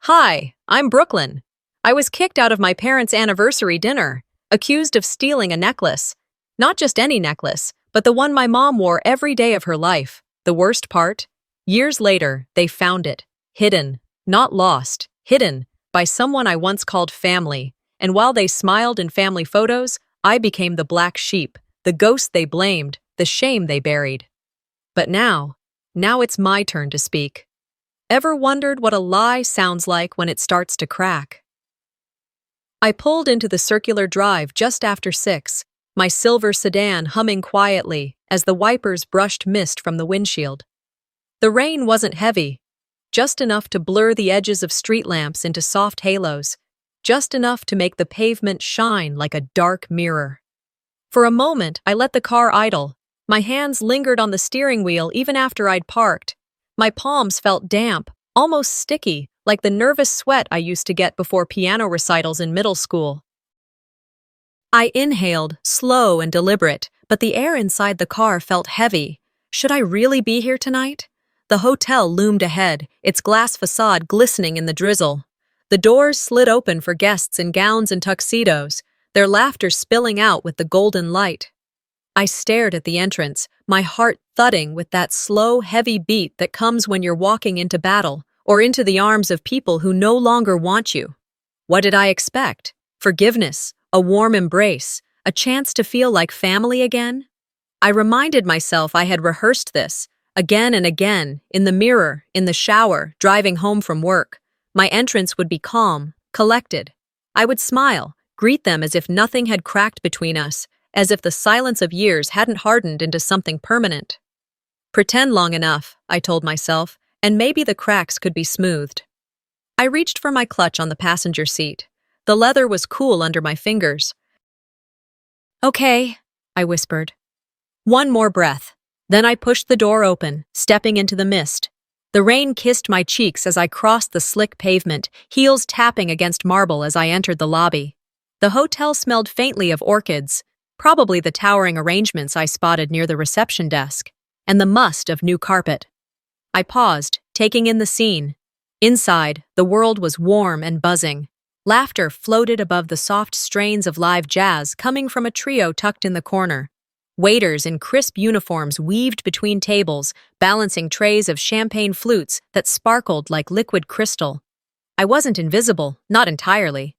Hi, I'm Brooklyn. I was kicked out of my parents' anniversary dinner, accused of stealing a necklace. Not just any necklace, but the one my mom wore every day of her life. The worst part? Years later, they found it. Hidden. Not lost. Hidden. By someone I once called family. And while they smiled in family photos, I became the black sheep, the ghost they blamed, the shame they buried. But now it's my turn to speak. Ever wondered what a lie sounds like when it starts to crack? I pulled into the circular drive just after 6, my silver sedan humming quietly as the wipers brushed mist from the windshield. The rain wasn't heavy, just enough to blur the edges of street lamps into soft halos, just enough to make the pavement shine like a dark mirror. For a moment, I let the car idle. My hands lingered on the steering wheel even after I'd parked. My palms felt damp, almost sticky, like the nervous sweat I used to get before piano recitals in middle school. I inhaled, slow and deliberate, but the air inside the car felt heavy. Should I really be here tonight? The hotel loomed ahead, its glass facade glistening in the drizzle. The doors slid open for guests in gowns and tuxedos, their laughter spilling out with the golden light. I stared at the entrance, my heart thudding with that slow, heavy beat that comes when you're walking into battle or into the arms of people who no longer want you. What did I expect? Forgiveness, a warm embrace, a chance to feel like family again? I reminded myself I had rehearsed this, again and again, in the mirror, in the shower, driving home from work. My entrance would be calm, collected. I would smile, greet them as if nothing had cracked between us, as if the silence of years hadn't hardened into something permanent. Pretend long enough, I told myself, and maybe the cracks could be smoothed. I reached for my clutch on the passenger seat. The leather was cool under my fingers. "Okay," I whispered. One more breath. Then I pushed the door open, stepping into the mist. The rain kissed my cheeks as I crossed the slick pavement, heels tapping against marble as I entered the lobby. The hotel smelled faintly of orchids, probably the towering arrangements I spotted near the reception desk, and the must of new carpet. I paused, taking in the scene. Inside, the world was warm and buzzing. Laughter floated above the soft strains of live jazz coming from a trio tucked in the corner. Waiters in crisp uniforms weaved between tables, balancing trays of champagne flutes that sparkled like liquid crystal. I wasn't invisible, not entirely.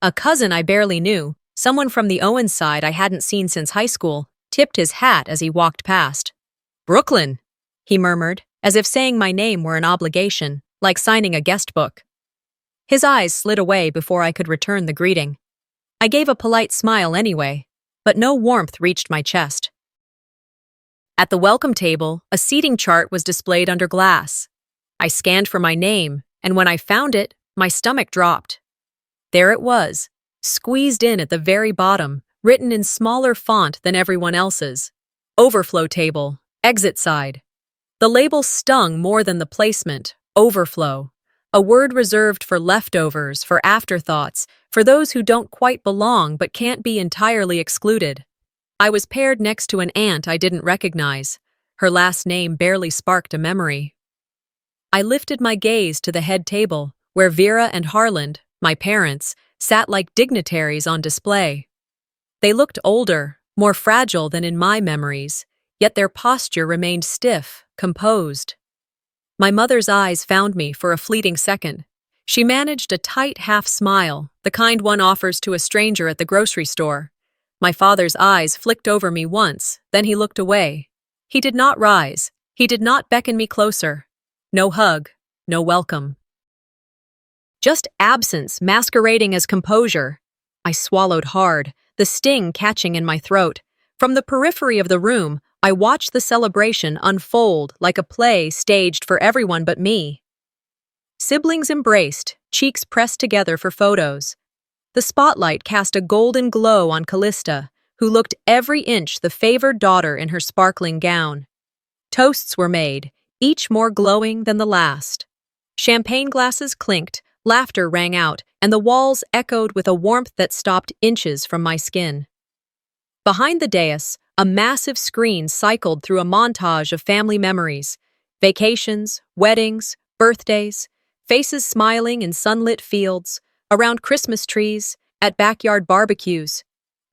A cousin I barely knew, someone from the Owens side I hadn't seen since high school, tipped his hat as he walked past. "Brooklyn," he murmured, as if saying my name were an obligation, like signing a guest book. His eyes slid away before I could return the greeting. I gave a polite smile anyway, but no warmth reached my chest. At the welcome table, a seating chart was displayed under glass. I scanned for my name, and when I found it, my stomach dropped. There it was, squeezed in at the very bottom, written in smaller font than everyone else's. Overflow table, exit side. The label stung more than the placement, overflow. A word reserved for leftovers, for afterthoughts, for those who don't quite belong but can't be entirely excluded. I was paired next to an aunt I didn't recognize. Her last name barely sparked a memory. I lifted my gaze to the head table, where Vera and Harland, my parents, sat like dignitaries on display. They looked older, more fragile than in my memories, yet their posture remained stiff, composed. My mother's eyes found me for a fleeting second. She managed a tight half-smile, the kind one offers to a stranger at the grocery store. My father's eyes flicked over me once, then he looked away. He did not rise. He did not beckon me closer. No hug, no welcome. Just absence masquerading as composure. I swallowed hard, the sting catching in my throat. From the periphery of the room, I watched the celebration unfold like a play staged for everyone but me. Siblings embraced, cheeks pressed together for photos. The spotlight cast a golden glow on Callista, who looked every inch the favored daughter in her sparkling gown. Toasts were made, each more glowing than the last. Champagne glasses clinked, laughter rang out, and the walls echoed with a warmth that stopped inches from my skin. Behind the dais, a massive screen cycled through a montage of family memories, vacations, weddings, birthdays, faces smiling in sunlit fields, around Christmas trees, at backyard barbecues.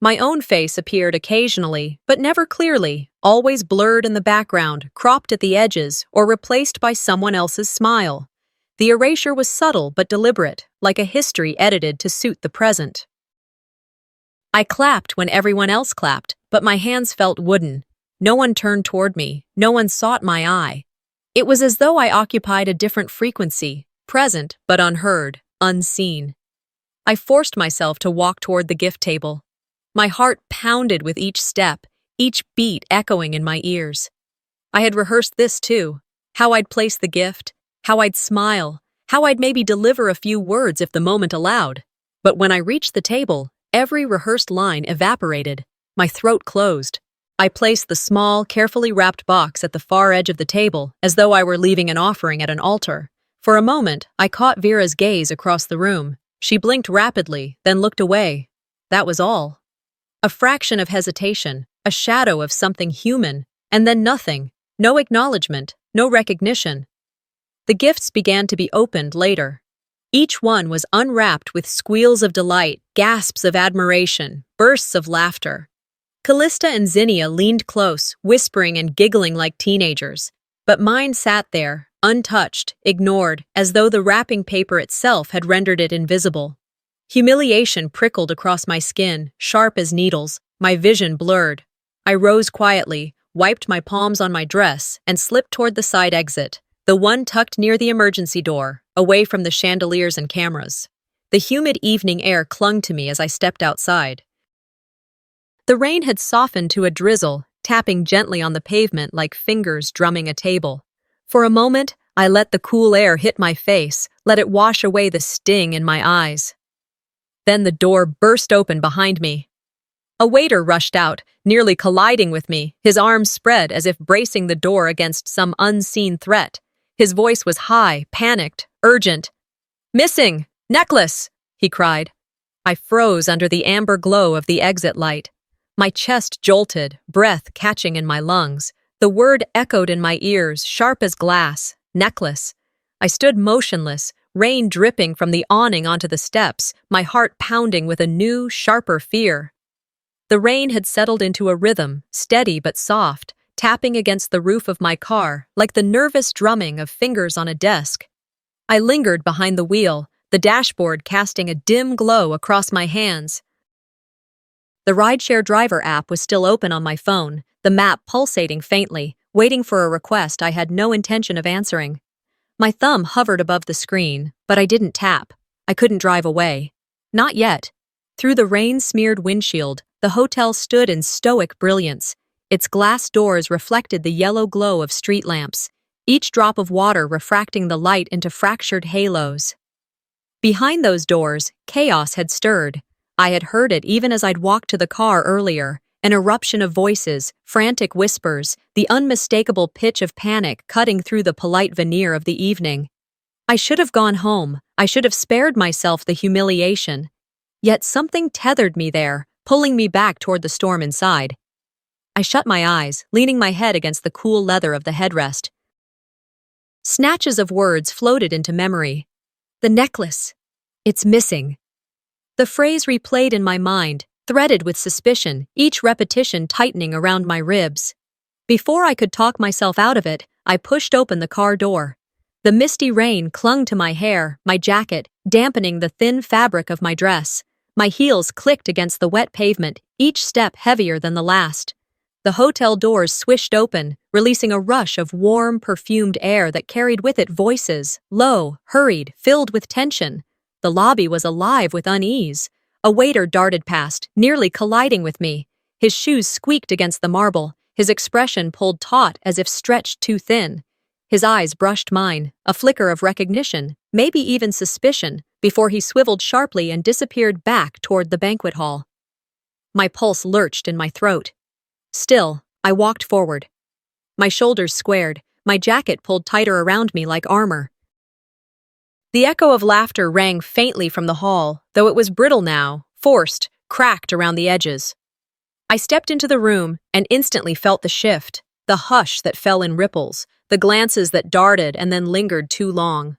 My own face appeared occasionally, but never clearly, always blurred in the background, cropped at the edges, or replaced by someone else's smile. The erasure was subtle but deliberate, like a history edited to suit the present. I clapped when everyone else clapped, but my hands felt wooden. No one turned toward me, no one sought my eye. It was as though I occupied a different frequency, present but unheard, unseen. I forced myself to walk toward the gift table. My heart pounded with each step, each beat echoing in my ears. I had rehearsed this too, how I'd place the gift, how I'd smile, how I'd maybe deliver a few words if the moment allowed. But when I reached the table, every rehearsed line evaporated. My throat closed. I placed the small, carefully wrapped box at the far edge of the table, as though I were leaving an offering at an altar. For a moment, I caught Vera's gaze across the room. She blinked rapidly, then looked away. That was all. A fraction of hesitation, a shadow of something human, and then nothing. No acknowledgement, no recognition. The gifts began to be opened later. Each one was unwrapped with squeals of delight, gasps of admiration, bursts of laughter. Callista and Zinnia leaned close, whispering and giggling like teenagers. But mine sat there, untouched, ignored, as though the wrapping paper itself had rendered it invisible. Humiliation prickled across my skin, sharp as needles, my vision blurred. I rose quietly, wiped my palms on my dress, and slipped toward the side exit, the one tucked near the emergency door, away from the chandeliers and cameras. The humid evening air clung to me as I stepped outside. The rain had softened to a drizzle, tapping gently on the pavement like fingers drumming a table. For a moment, I let the cool air hit my face, let it wash away the sting in my eyes. Then the door burst open behind me. A waiter rushed out, nearly colliding with me, his arms spread as if bracing the door against some unseen threat. His voice was high, panicked, urgent. "Missing! Necklace!" he cried. I froze under the amber glow of the exit light. My chest jolted, breath catching in my lungs. The word echoed in my ears, sharp as glass. Necklace. I stood motionless, rain dripping from the awning onto the steps, my heart pounding with a new, sharper fear. The rain had settled into a rhythm, steady but soft, tapping against the roof of my car, like the nervous drumming of fingers on a desk. I lingered behind the wheel, the dashboard casting a dim glow across my hands. The rideshare driver app was still open on my phone, the map pulsating faintly, waiting for a request I had no intention of answering. My thumb hovered above the screen, but I didn't tap. I couldn't drive away. Not yet. Through the rain-smeared windshield, the hotel stood in stoic brilliance. Its glass doors reflected the yellow glow of street lamps, each drop of water refracting the light into fractured halos. Behind those doors, chaos had stirred. I had heard it even as I'd walked to the car earlier, an eruption of voices, frantic whispers, the unmistakable pitch of panic cutting through the polite veneer of the evening. I should have gone home. I should have spared myself the humiliation. Yet something tethered me there, pulling me back toward the storm inside. I shut my eyes, leaning my head against the cool leather of the headrest. Snatches of words floated into memory. The necklace. It's missing. The phrase replayed in my mind, threaded with suspicion, each repetition tightening around my ribs. Before I could talk myself out of it, I pushed open the car door. The misty rain clung to my hair, my jacket, dampening the thin fabric of my dress. My heels clicked against the wet pavement, each step heavier than the last. The hotel doors swished open, releasing a rush of warm, perfumed air that carried with it voices, low, hurried, filled with tension. The lobby was alive with unease. A waiter darted past, nearly colliding with me. His shoes squeaked against the marble, his expression pulled taut as if stretched too thin. His eyes brushed mine, a flicker of recognition, maybe even suspicion, before he swiveled sharply and disappeared back toward the banquet hall. My pulse lurched in my throat. Still, I walked forward. My shoulders squared, my jacket pulled tighter around me like armor. The echo of laughter rang faintly from the hall, though it was brittle now, forced, cracked around the edges. I stepped into the room and instantly felt the shift, the hush that fell in ripples, the glances that darted and then lingered too long.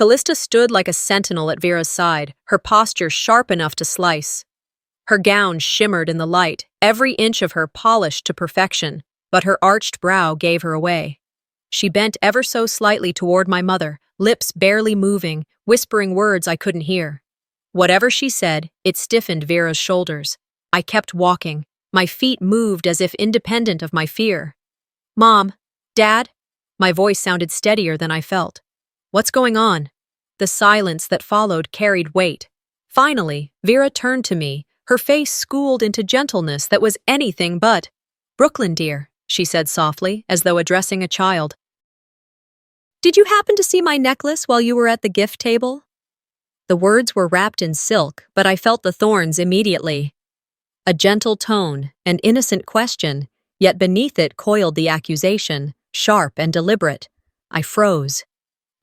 Callista stood like a sentinel at Vera's side, her posture sharp enough to slice. Her gown shimmered in the light, every inch of her polished to perfection, but her arched brow gave her away. She bent ever so slightly toward my mother, lips barely moving, whispering words I couldn't hear. Whatever she said, it stiffened Vera's shoulders. I kept walking. My feet moved as if independent of my fear. "Mom, Dad?" My voice sounded steadier than I felt. "What's going on?" The silence that followed carried weight. Finally, Vera turned to me, her face schooled into gentleness that was anything but. "Brooklyn, dear," she said softly, as though addressing a child. "Did you happen to see my necklace while you were at the gift table?" The words were wrapped in silk, but I felt the thorns immediately. A gentle tone, an innocent question, yet beneath it coiled the accusation, sharp and deliberate. I froze.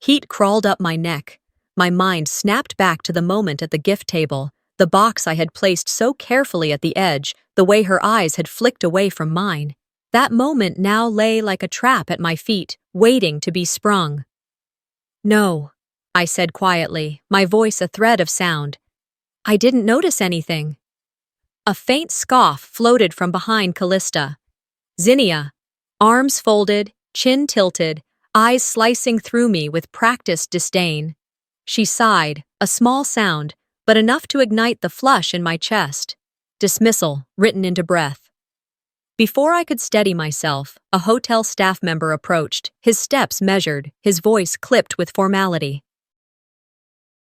Heat crawled up my neck. My mind snapped back to the moment at the gift table, the box I had placed so carefully at the edge, the way her eyes had flicked away from mine. That moment now lay like a trap at my feet, waiting to be sprung. "No," I said quietly, my voice a thread of sound. "I didn't notice anything." A faint scoff floated from behind Callista. Zinnia, arms folded, chin tilted, eyes slicing through me with practiced disdain. She sighed, a small sound, but enough to ignite the flush in my chest. Dismissal, written into breath. Before I could steady myself, a hotel staff member approached, his steps measured, his voice clipped with formality.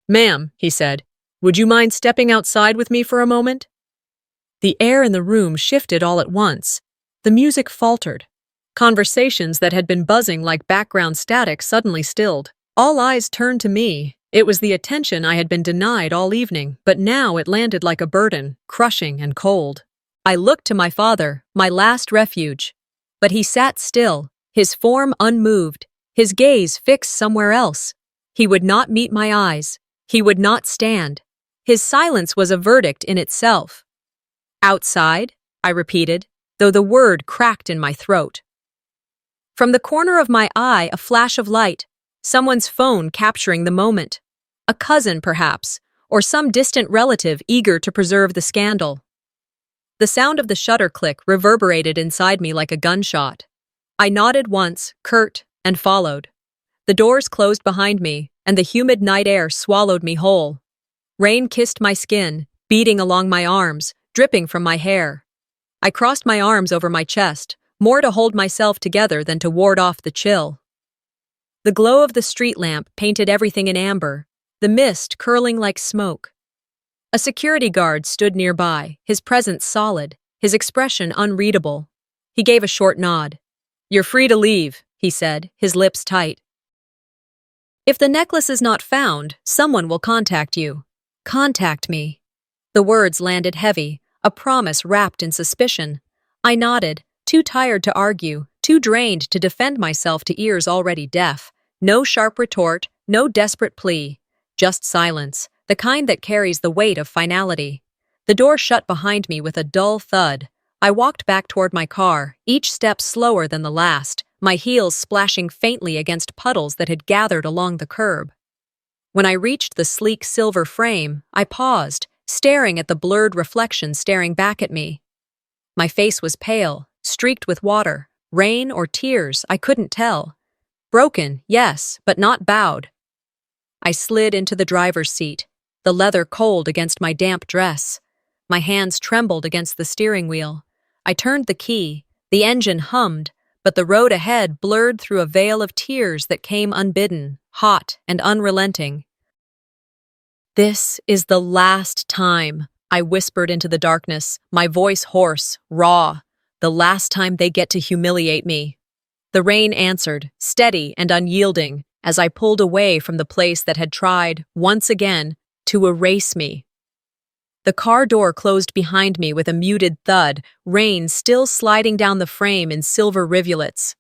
"Ma'am," he said, "would you mind stepping outside with me for a moment?" The air in the room shifted all at once. The music faltered. Conversations that had been buzzing like background static suddenly stilled. All eyes turned to me. It was the attention I had been denied all evening, but now it landed like a burden, crushing and cold. I looked to my father, my last refuge. But he sat still, his form unmoved, his gaze fixed somewhere else. He would not meet my eyes. He would not stand. His silence was a verdict in itself. "Outside?" I repeated, though the word cracked in my throat. From the corner of my eye, a flash of light, someone's phone capturing the moment. A cousin, perhaps, or some distant relative eager to preserve the scandal. The sound of the shutter click reverberated inside me like a gunshot. I nodded once, curt, and followed. The doors closed behind me, and the humid night air swallowed me whole. Rain kissed my skin, beating along my arms, dripping from my hair. I crossed my arms over my chest, more to hold myself together than to ward off the chill. The glow of the street lamp painted everything in amber, the mist curling like smoke. A security guard stood nearby, his presence solid, his expression unreadable. He gave a short nod. "You're free to leave," he said, his lips tight. "If the necklace is not found, someone will contact you. Contact me." The words landed heavy, a promise wrapped in suspicion. I nodded, too tired to argue, too drained to defend myself to ears already deaf. No sharp retort, no desperate plea. Just silence, the kind that carries the weight of finality. The door shut behind me with a dull thud. I walked back toward my car, each step slower than the last, my heels splashing faintly against puddles that had gathered along the curb. When I reached the sleek silver frame, I paused, staring at the blurred reflection staring back at me. My face was pale, streaked with water, rain or tears, I couldn't tell. Broken, yes, but not bowed. I slid into the driver's seat, the leather cold against my damp dress. My hands trembled against the steering wheel. I turned the key, the engine hummed, but the road ahead blurred through a veil of tears that came unbidden, hot and unrelenting. "This is the last time," I whispered into the darkness, my voice hoarse, raw. "The last time they get to humiliate me." The rain answered, steady and unyielding, as I pulled away from the place that had tried, once again, to erase me. The car door closed behind me with a muted thud, rain still sliding down the frame in silver rivulets.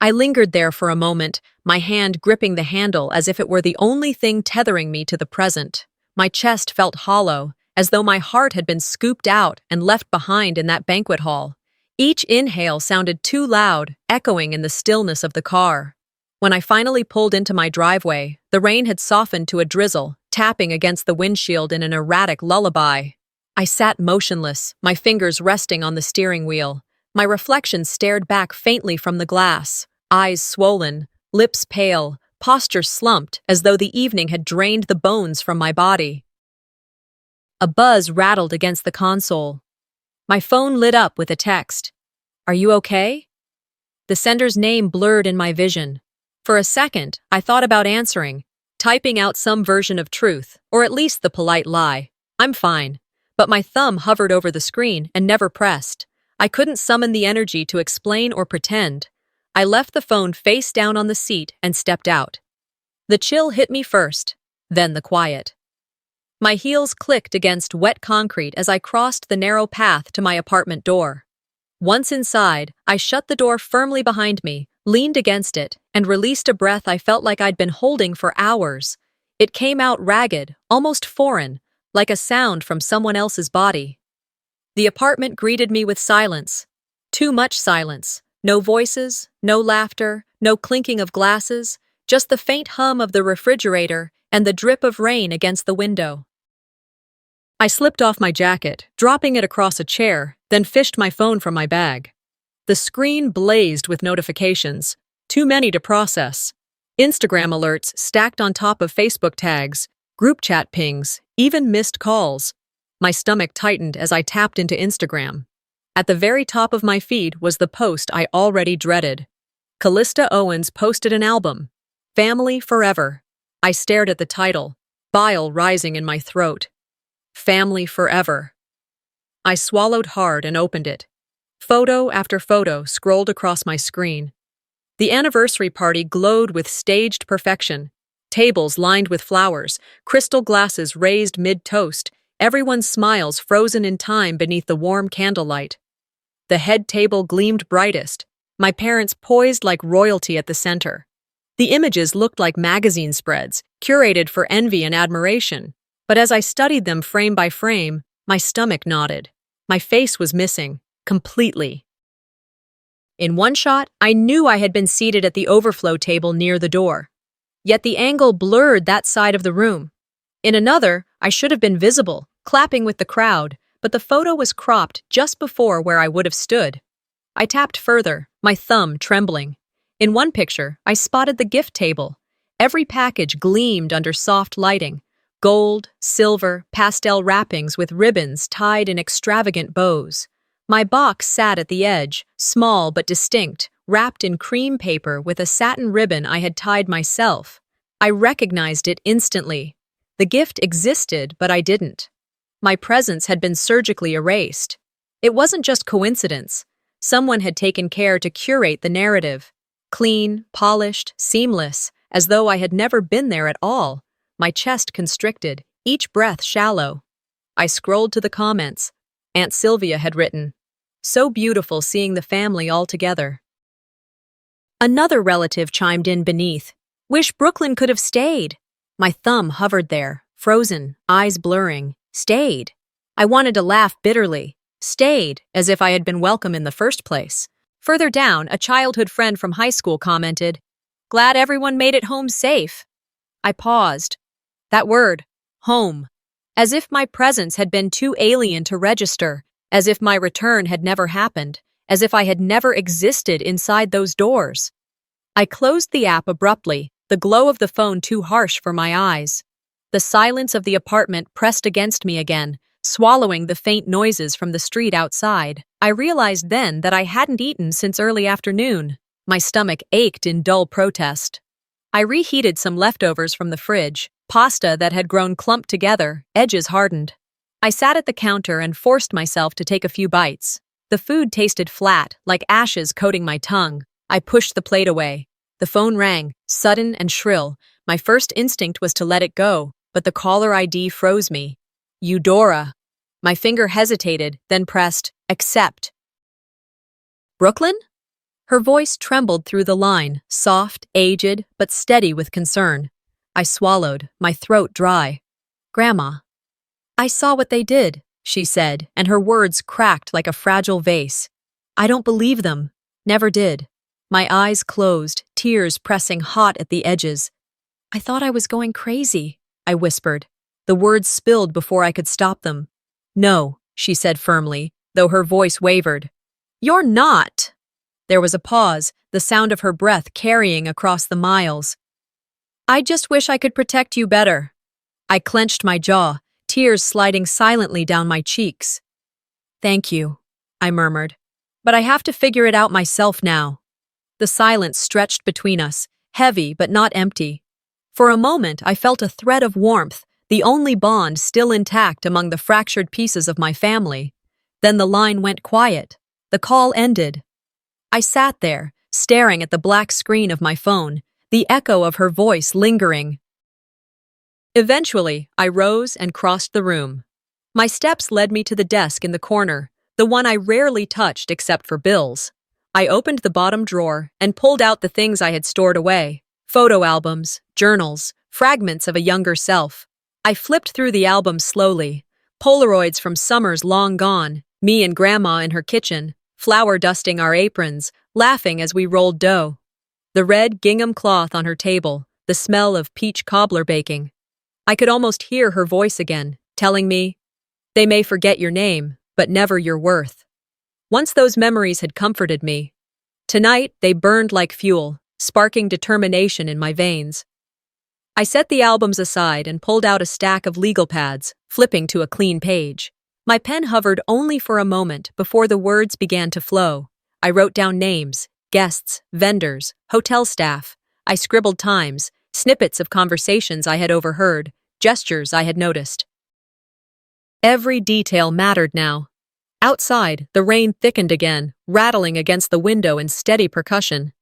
I lingered there for a moment, my hand gripping the handle as if it were the only thing tethering me to the present. My chest felt hollow, as though my heart had been scooped out and left behind in that banquet hall. Each inhale sounded too loud, echoing in the stillness of the car. When I finally pulled into my driveway, the rain had softened to a drizzle, tapping against the windshield in an erratic lullaby. I sat motionless, my fingers resting on the steering wheel. My reflection stared back faintly from the glass, eyes swollen, lips pale, posture slumped as though the evening had drained the bones from my body. A buzz rattled against the console. My phone lit up with a text. "Are you okay?" The sender's name blurred in my vision. For a second, I thought about answering, typing out some version of truth, or at least the polite lie. "I'm fine." But my thumb hovered over the screen and never pressed. I couldn't summon the energy to explain or pretend. I left the phone face down on the seat and stepped out. The chill hit me first, then the quiet. My heels clicked against wet concrete as I crossed the narrow path to my apartment door. Once inside, I shut the door firmly behind me, leaned against it, and released a breath I felt like I'd been holding for hours. It came out ragged, almost foreign, like a sound from someone else's body. The apartment greeted me with silence. Too much silence. No voices, no laughter, no clinking of glasses, just the faint hum of the refrigerator and the drip of rain against the window. I slipped off my jacket, dropping it across a chair, then fished my phone from my bag. The screen blazed with notifications, too many to process. Instagram alerts stacked on top of Facebook tags, group chat pings, even missed calls. My stomach tightened as I tapped into Instagram. At the very top of my feed was the post I already dreaded. Callista Owens posted an album, Family Forever. I stared at the title, bile rising in my throat. Family Forever. I swallowed hard and opened it. Photo after photo scrolled across my screen. The anniversary party glowed with staged perfection. Tables lined with flowers, crystal glasses raised mid-toast, everyone's smiles frozen in time beneath the warm candlelight. The head table gleamed brightest, my parents poised like royalty at the center. The images looked like magazine spreads, curated for envy and admiration. But as I studied them frame by frame, my stomach knotted. My face was missing, completely. In one shot, I knew I had been seated at the overflow table near the door. Yet the angle blurred that side of the room. In another, I should have been visible, clapping with the crowd, but the photo was cropped just before where I would have stood. I tapped further, my thumb trembling. In one picture, I spotted the gift table. Every package gleamed under soft lighting. Gold, silver, pastel wrappings with ribbons tied in extravagant bows. My box sat at the edge, small but distinct, wrapped in cream paper with a satin ribbon I had tied myself. I recognized it instantly. The gift existed, but I didn't. My presence had been surgically erased. It wasn't just coincidence. Someone had taken care to curate the narrative. Clean, polished, seamless, as though I had never been there at all. My chest constricted, each breath shallow. I scrolled to the comments. Aunt Sylvia had written, "So beautiful seeing the family all together." Another relative chimed in beneath, "Wish Brooklyn could have stayed." My thumb hovered there, frozen, eyes blurring. Stayed. I wanted to laugh bitterly. Stayed, as if I had been welcome in the first place. Further down, a childhood friend from high school commented, "Glad everyone made it home safe." I paused. That word, home. As if my presence had been too alien to register, as if my return had never happened, as if I had never existed inside those doors. I closed the app abruptly, the glow of the phone too harsh for my eyes. The silence of the apartment pressed against me again, swallowing the faint noises from the street outside. I realized then that I hadn't eaten since early afternoon. My stomach ached in dull protest. I reheated some leftovers from the fridge, pasta that had grown clumped together, edges hardened. I sat at the counter and forced myself to take a few bites. The food tasted flat, like ashes coating my tongue. I pushed the plate away. The phone rang, sudden and shrill. My first instinct was to let it go, but the caller ID froze me. Eudora. My finger hesitated, then pressed, accept. Brooklyn? Her voice trembled through the line, soft, aged, but steady with concern. I swallowed, my throat dry. Grandma. I saw what they did, she said, and her words cracked like a fragile vase. I don't believe them. Never did. My eyes closed, tears pressing hot at the edges. I thought I was going crazy, I whispered. The words spilled before I could stop them. No, she said firmly, though her voice wavered. You're not. There was a pause, the sound of her breath carrying across the miles. I just wish I could protect you better. I clenched my jaw, tears sliding silently down my cheeks. Thank you, I murmured. But I have to figure it out myself now. The silence stretched between us, heavy but not empty. For a moment, I felt a thread of warmth, the only bond still intact among the fractured pieces of my family. Then the line went quiet. The call ended. I sat there, staring at the black screen of my phone, the echo of her voice lingering. Eventually, I rose and crossed the room. My steps led me to the desk in the corner, the one I rarely touched except for bills. I opened the bottom drawer and pulled out the things I had stored away: photo albums, journals, fragments of a younger self. I flipped through the albums slowly. Polaroids from summers long gone, me and Grandma in her kitchen, flour dusting our aprons, laughing as we rolled dough. The red gingham cloth on her table, the smell of peach cobbler baking. I could almost hear her voice again, telling me, "They may forget your name, but never your worth." Once those memories had comforted me. Tonight, they burned like fuel, sparking determination in my veins. I set the albums aside and pulled out a stack of legal pads, flipping to a clean page. My pen hovered only for a moment before the words began to flow. I wrote down names, guests, vendors, hotel staff. I scribbled times, snippets of conversations I had overheard, gestures I had noticed. Every detail mattered now. Outside, the rain thickened again, rattling against the window in steady percussion.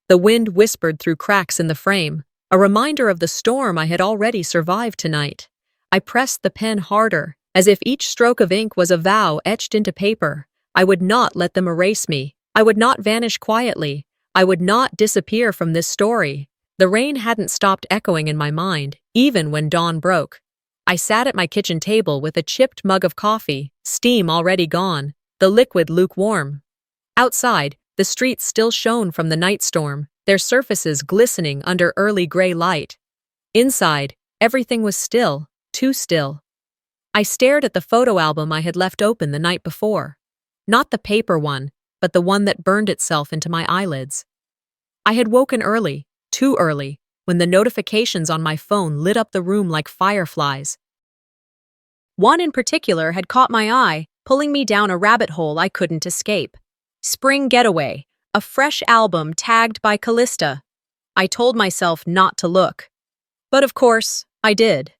The wind whispered through cracks in the frame, a reminder of the storm I had already survived tonight. I pressed the pen harder, as if each stroke of ink was a vow etched into paper. I would not let them erase me. I would not vanish quietly. I would not disappear from this story. The rain hadn't stopped echoing in my mind, even when dawn broke. I sat at my kitchen table with a chipped mug of coffee, steam already gone, the liquid lukewarm. Outside, the streets still shone from the night storm, their surfaces glistening under early gray light. Inside, everything was still, too still. I stared at the photo album I had left open the night before. Not the paper one, but the one that burned itself into my eyelids. I had woken early, too early, when the notifications on my phone lit up the room like fireflies. One in particular had caught my eye, pulling me down a rabbit hole I couldn't escape. Spring Getaway, a fresh album tagged by Callista. I told myself not to look. But of course, I did.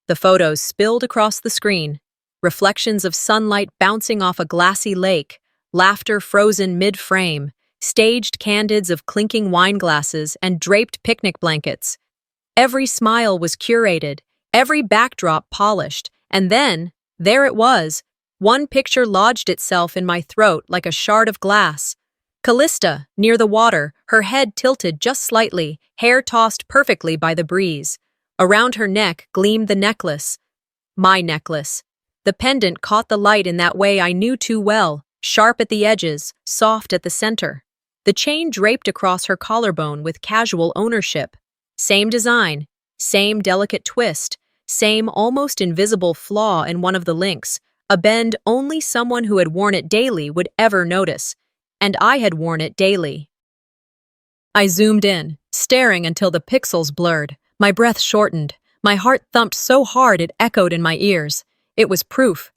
The photos spilled across the screen, reflections of sunlight bouncing off a glassy lake, laughter frozen mid-frame, staged candids of clinking wine glasses and draped picnic blankets. Every smile was curated, every backdrop polished, and then, there it was, one picture lodged itself in my throat like a shard of glass. Callista, near the water, her head tilted just slightly, hair tossed perfectly by the breeze. Around her neck gleamed the necklace. My necklace. The pendant caught the light in that way I knew too well, sharp at the edges, soft at the center. The chain draped across her collarbone with casual ownership. Same design, same delicate twist, same almost invisible flaw in one of the links, a bend only someone who had worn it daily would ever notice. And I had worn it daily. I zoomed in, staring until the pixels blurred. My breath shortened. My heart thumped so hard it echoed in my ears. It was proof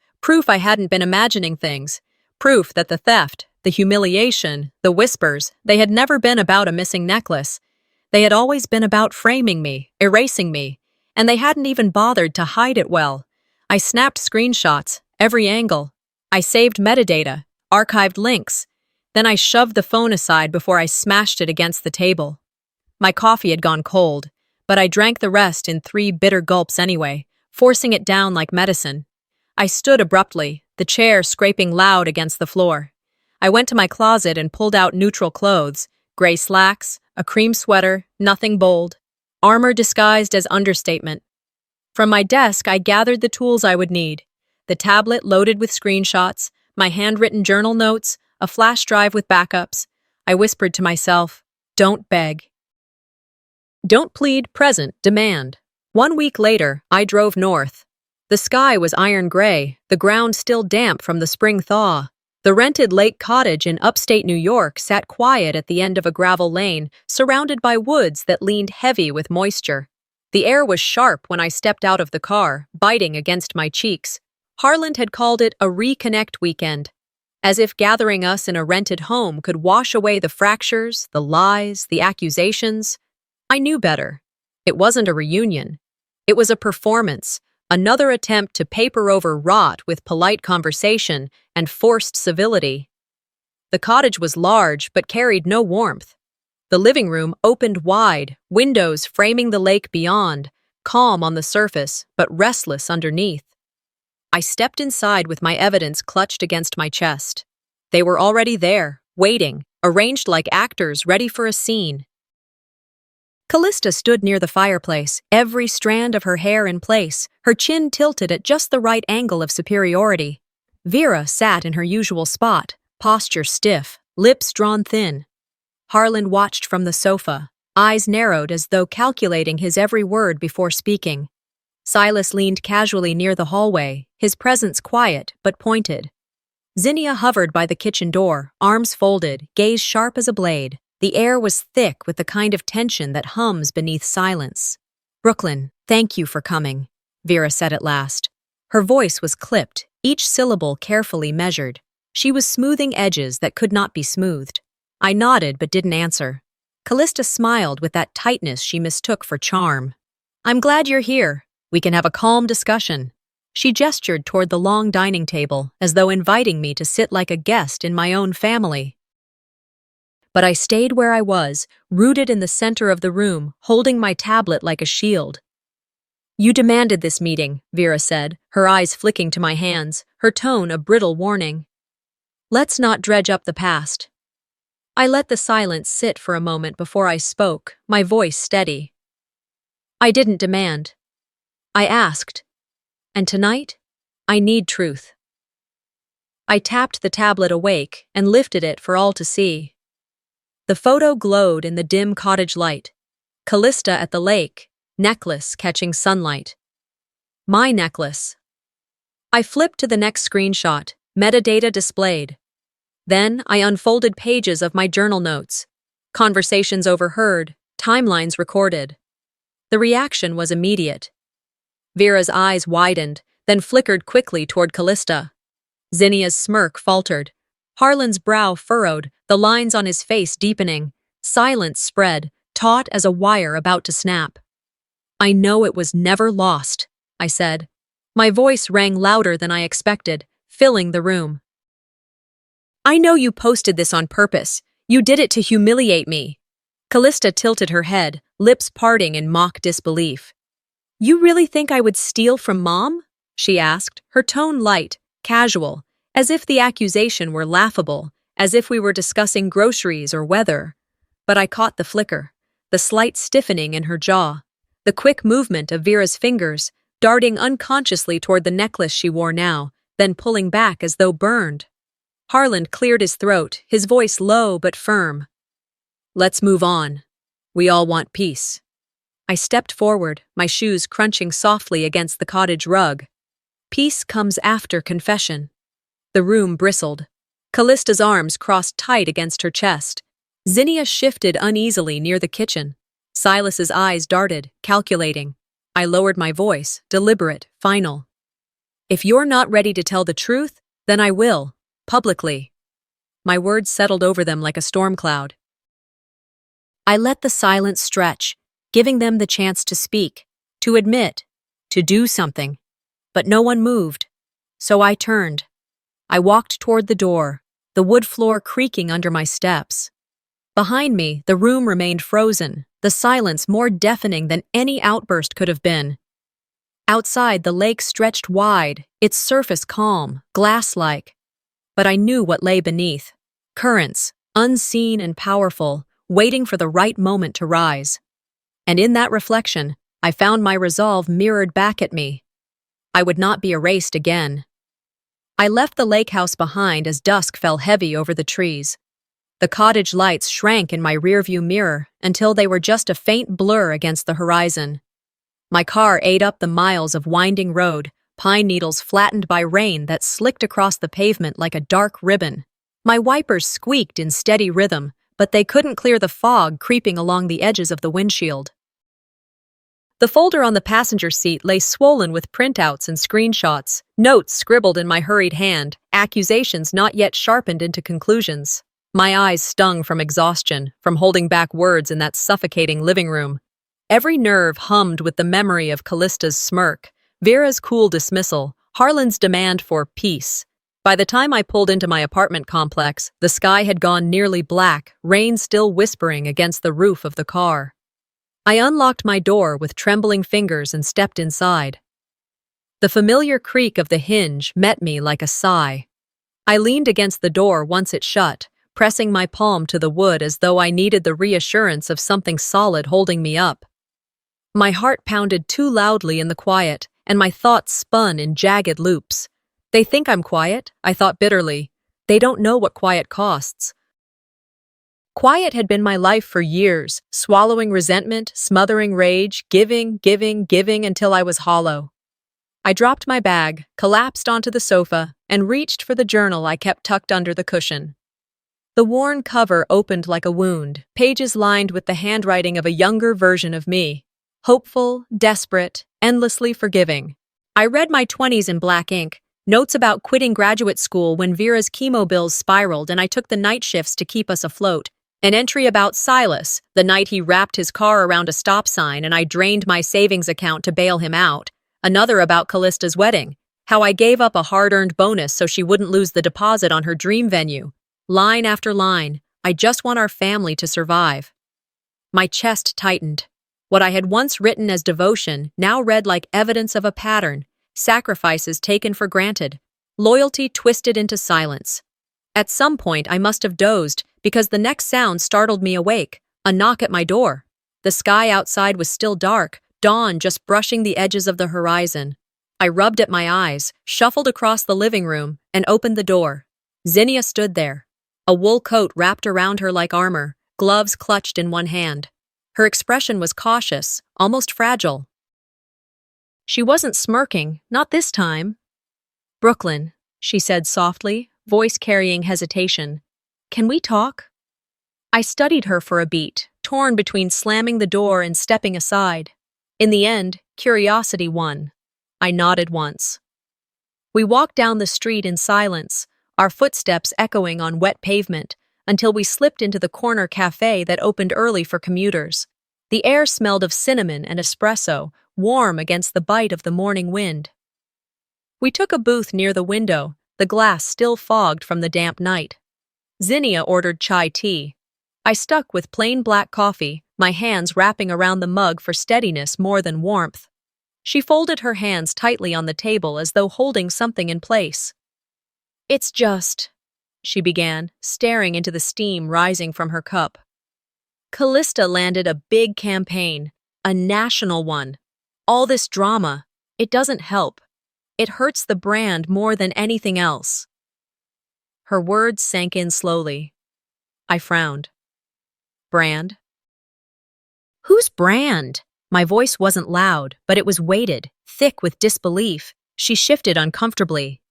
I hadn't been imagining things. Proof that the theft, the humiliation, the whispers, they had never been about a missing necklace. They had always been about framing me, erasing me, and they hadn't even bothered to hide it well. I snapped screenshots, every angle. I saved metadata, archived links. Then I shoved the phone aside before I smashed it against the table. My coffee had gone cold, but I drank the rest in 3 bitter gulps anyway, forcing it down like medicine. I stood abruptly, the chair scraping loud against the floor. I went to my closet and pulled out neutral clothes, gray slacks, a cream sweater, nothing bold. Armor disguised as understatement. From my desk, I gathered the tools I would need. The tablet loaded with screenshots, my handwritten journal notes, a flash drive with backups. I whispered to myself, don't beg. Don't plead, present, demand. 1 week later, I drove north. The sky was iron gray, the ground still damp from the spring thaw. The rented lake cottage in upstate New York sat quiet at the end of a gravel lane, surrounded by woods that leaned heavy with moisture. The air was sharp when I stepped out of the car, biting against my cheeks. Harland had called it a reconnect weekend, as if gathering us in a rented home could wash away the fractures, the lies, the accusations. I knew better. It wasn't a reunion. It was a performance, another attempt to paper over rot with polite conversation and forced civility. The cottage was large but carried no warmth. The living room opened wide, windows framing the lake beyond, calm on the surface but restless underneath. I stepped inside with my evidence clutched against my chest. They were already there, waiting, arranged like actors ready for a scene. Callista stood near the fireplace, every strand of her hair in place, her chin tilted at just the right angle of superiority. Vera sat in her usual spot, posture stiff, lips drawn thin. Harland watched from the sofa, eyes narrowed as though calculating his every word before speaking. Silas leaned casually near the hallway, his presence quiet but pointed. Zinnia hovered by the kitchen door, arms folded, gaze sharp as a blade. The air was thick with the kind of tension that hums beneath silence. "Brooklyn, thank you for coming," Vera said at last. Her voice was clipped, each syllable carefully measured. She was smoothing edges that could not be smoothed. I nodded but didn't answer. Callista smiled with that tightness she mistook for charm. "I'm glad you're here. We can have a calm discussion." She gestured toward the long dining table, as though inviting me to sit like a guest in my own family. But I stayed where I was, rooted in the center of the room, holding my tablet like a shield. "You demanded this meeting," Vera said, her eyes flicking to my hands, her tone a brittle warning. "Let's not dredge up the past." I let the silence sit for a moment before I spoke, my voice steady. "I didn't demand. I asked. And tonight, I need truth." I tapped the tablet awake and lifted it for all to see. The photo glowed in the dim cottage light. Callista at the lake, necklace catching sunlight. My necklace. I flipped to the next screenshot, metadata displayed. Then I unfolded pages of my journal notes. Conversations overheard, timelines recorded. The reaction was immediate. Vera's eyes widened, then flickered quickly toward Callista. Zinnia's smirk faltered. Harland's brow furrowed, the lines on his face deepening. Silence spread, taut as a wire about to snap. "I know it was never lost," I said. My voice rang louder than I expected, filling the room. "I know you posted this on purpose. You did it to humiliate me." Callista tilted her head, lips parting in mock disbelief. "You really think I would steal from Mom?" she asked, her tone light, casual, as if the accusation were laughable, as if we were discussing groceries or weather. But I caught the flicker, the slight stiffening in her jaw, the quick movement of Vera's fingers, darting unconsciously toward the necklace she wore now, then pulling back as though burned. Harland cleared his throat, his voice low but firm. "Let's move on. We all want peace." I stepped forward, my shoes crunching softly against the cottage rug. Peace comes after confession. The room bristled. Callista's arms crossed tight against her chest. Zinnia shifted uneasily near the kitchen. Silas's eyes darted, calculating. I lowered my voice, deliberate, final. "If you're not ready to tell the truth, then I will, publicly." My words settled over them like a storm cloud. I let the silence stretch, giving them the chance to speak, to admit, to do something. But no one moved. So I turned. I walked toward the door, the wood floor creaking under my steps. Behind me, the room remained frozen, the silence more deafening than any outburst could have been. Outside, the lake stretched wide, its surface calm, glass-like. But I knew what lay beneath. Currents, unseen and powerful, waiting for the right moment to rise. And in that reflection, I found my resolve mirrored back at me. I would not be erased again. I left the lake house behind as dusk fell heavy over the trees. The cottage lights shrank in my rearview mirror until they were just a faint blur against the horizon. My car ate up the miles of winding road, pine needles flattened by rain that slicked across the pavement like a dark ribbon. My wipers squeaked in steady rhythm, but they couldn't clear the fog creeping along the edges of the windshield. The folder on the passenger seat lay swollen with printouts and screenshots, notes scribbled in my hurried hand, accusations not yet sharpened into conclusions. My eyes stung from exhaustion, from holding back words in that suffocating living room. Every nerve hummed with the memory of Callista's smirk, Vera's cool dismissal, Harlan's demand for peace. By the time I pulled into my apartment complex, the sky had gone nearly black, rain still whispering against the roof of the car. I unlocked my door with trembling fingers and stepped inside. The familiar creak of the hinge met me like a sigh. I leaned against the door once it shut, pressing my palm to the wood as though I needed the reassurance of something solid holding me up. My heart pounded too loudly in the quiet, and my thoughts spun in jagged loops. They think I'm quiet, I thought bitterly. They don't know what quiet costs. Quiet had been my life for years, swallowing resentment, smothering rage, giving until I was hollow. I dropped my bag, collapsed onto the sofa, and reached for the journal I kept tucked under the cushion. The worn cover opened like a wound, pages lined with the handwriting of a younger version of me. Hopeful, desperate, endlessly forgiving. I read my 20s in black ink, notes about quitting graduate school when Vera's chemo bills spiraled and I took the night shifts to keep us afloat. An entry about Silas, the night he wrapped his car around a stop sign and I drained my savings account to bail him out. Another about Callista's wedding, how I gave up a hard-earned bonus so she wouldn't lose the deposit on her dream venue. Line after line, I just want our family to survive. My chest tightened. What I had once written as devotion now read like evidence of a pattern, sacrifices taken for granted, loyalty twisted into silence. At some point, I must have dozed because the next sound startled me awake, a knock at my door. The sky outside was still dark, dawn just brushing the edges of the horizon. I rubbed at my eyes, shuffled across the living room, and opened the door. Zinnia stood there, a wool coat wrapped around her like armor, gloves clutched in one hand. Her expression was cautious, almost fragile. She wasn't smirking, not this time. "Brooklyn," she said softly, voice carrying hesitation. "Can we talk?" I studied her for a beat, torn between slamming the door and stepping aside. In the end, curiosity won. I nodded once. We walked down the street in silence, our footsteps echoing on wet pavement, until we slipped into the corner cafe that opened early for commuters. The air smelled of cinnamon and espresso, warm against the bite of the morning wind. We took a booth near the window, the glass still fogged from the damp night. Zinnia ordered chai tea. I stuck with plain black coffee, my hands wrapping around the mug for steadiness more than warmth. She folded her hands tightly on the table as though holding something in place. "It's just," she began, staring into the steam rising from her cup. "Callista landed a big campaign, a national one. All this drama, it doesn't help. It hurts the brand more than anything else." Her words sank in slowly. I frowned. "Brand?" "Whose brand?" My voice wasn't loud, but it was weighted, thick with disbelief. She shifted uncomfortably.